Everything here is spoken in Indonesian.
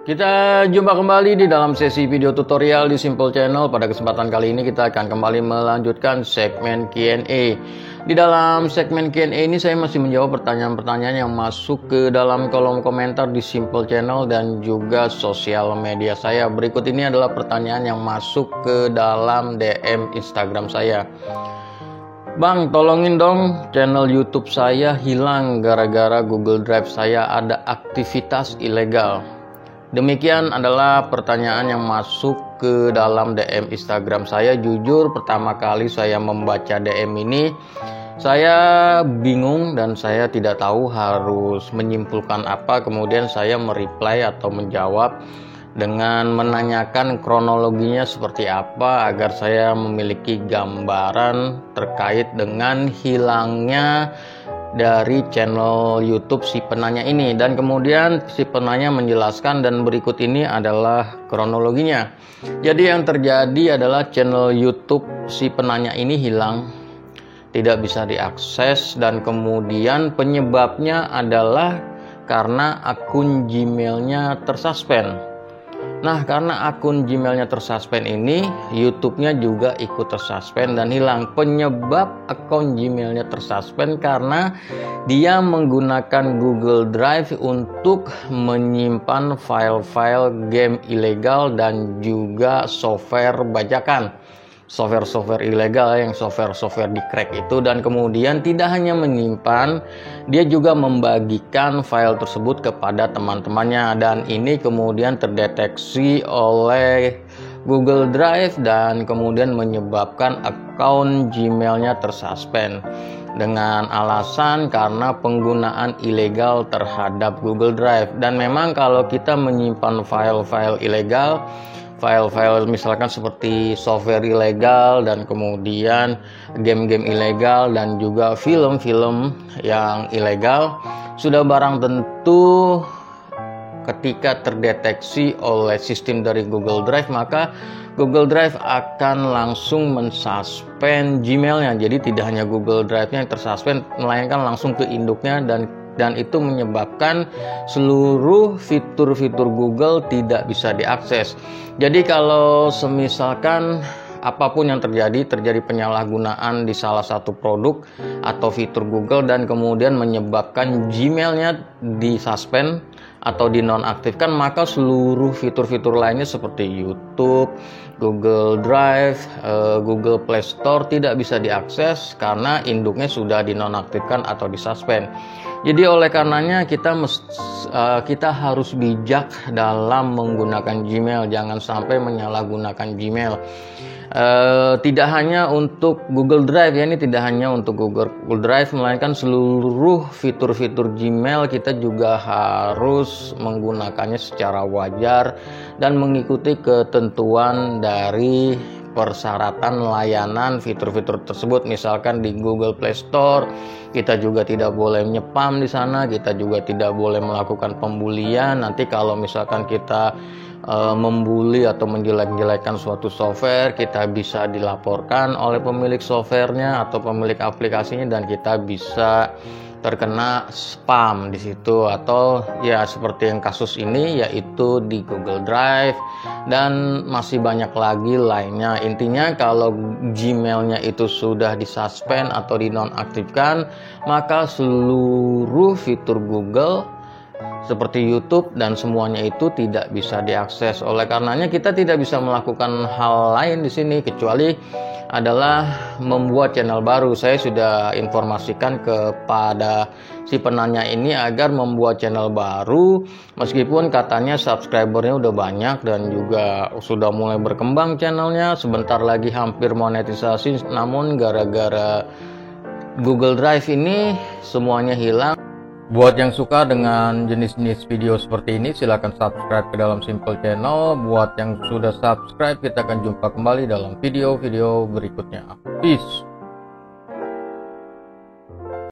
Kita jumpa kembali di dalam sesi video tutorial di Simple Channel. Pada kesempatan kali ini kita akan kembali melanjutkan segmen Q&A. Di dalam segmen Q&A ini saya masih menjawab pertanyaan-pertanyaan yang masuk ke dalam kolom komentar di Simple Channel dan juga sosial media saya. Berikut ini adalah pertanyaan yang masuk ke dalam DM Instagram saya. Bang, tolongin dong, channel YouTube saya hilang gara-gara Google Drive saya ada aktivitas ilegal. Demikian adalah pertanyaan yang masuk ke dalam DM Instagram saya. Jujur pertama kali saya membaca DM ini, saya bingung dan saya tidak tahu harus menyimpulkan apa. Kemudian saya mereply atau menjawab dengan menanyakan kronologinya seperti apa agar saya memiliki gambaran terkait dengan hilangnya dari channel YouTube si penanya ini. Dan kemudian si penanya menjelaskan dan berikut ini adalah kronologinya. Jadi yang terjadi adalah channel YouTube si penanya ini hilang, tidak bisa diakses, dan kemudian penyebabnya adalah karena akun Gmailnya tersuspend. Nah, karena akun Gmailnya tersuspend ini, YouTube-nya juga ikut tersuspend dan hilang. Penyebab akun Gmailnya tersuspend karena dia menggunakan Google Drive untuk menyimpan file-file game ilegal dan juga software bajakan. Software ilegal yang software di crack itu, dan kemudian tidak hanya menyimpan, dia juga membagikan file tersebut kepada teman-temannya, dan ini kemudian terdeteksi oleh Google Drive dan kemudian menyebabkan akun Gmailnya tersuspend dengan alasan karena penggunaan ilegal terhadap Google Drive. Dan memang kalau kita menyimpan file-file ilegal, file-file misalkan seperti software ilegal dan kemudian game-game ilegal dan juga film-film yang ilegal, sudah barang tentu ketika terdeteksi oleh sistem dari Google Drive, maka Google Drive akan langsung mensuspend Gmailnya. Jadi tidak hanya Google Drive-nya yang tersuspend, melainkan langsung ke induknya, dan itu menyebabkan seluruh fitur-fitur Google tidak bisa diakses. Jadi kalau semisalkan apapun yang terjadi penyalahgunaan di salah satu produk atau fitur Google dan kemudian menyebabkan Gmailnya disuspend atau dinonaktifkan, maka seluruh fitur-fitur lainnya seperti YouTube, Google Drive, Google Play Store tidak bisa diakses karena induknya sudah dinonaktifkan atau disuspend. Jadi oleh karenanya kita harus bijak dalam menggunakan Gmail, jangan sampai menyalahgunakan Gmail. Tidak hanya untuk Google Drive ya, ini tidak hanya untuk Google Drive, melainkan seluruh fitur-fitur Gmail kita juga harus menggunakannya secara wajar dan mengikuti ketentuan dari persyaratan layanan fitur-fitur tersebut. Misalkan di Google Play Store kita juga tidak boleh nyepam di sana, kita juga tidak boleh melakukan pembulian. Nanti kalau misalkan kita membuli atau menjelek-jelekan suatu software, kita bisa dilaporkan oleh pemilik softwarenya atau pemilik aplikasinya dan kita bisa terkena spam di situ, atau ya seperti yang kasus ini yaitu di Google Drive dan masih banyak lagi lainnya. Intinya kalau Gmailnya itu sudah disuspend atau dinonaktifkan, maka seluruh fitur Google seperti YouTube dan semuanya itu tidak bisa diakses. Oleh karenanya kita tidak bisa melakukan hal lain di sini kecuali adalah membuat channel baru. Saya sudah informasikan kepada si penanya ini agar membuat channel baru, meskipun katanya subscribernya udah banyak dan juga sudah mulai berkembang channelnya, sebentar lagi hampir monetisasi, namun gara-gara Google Drive ini semuanya hilang. Buat yang suka dengan jenis-jenis video seperti ini, silahkan subscribe ke dalam Simple Channel. Buat yang sudah subscribe, kita akan jumpa kembali dalam video-video berikutnya. Peace.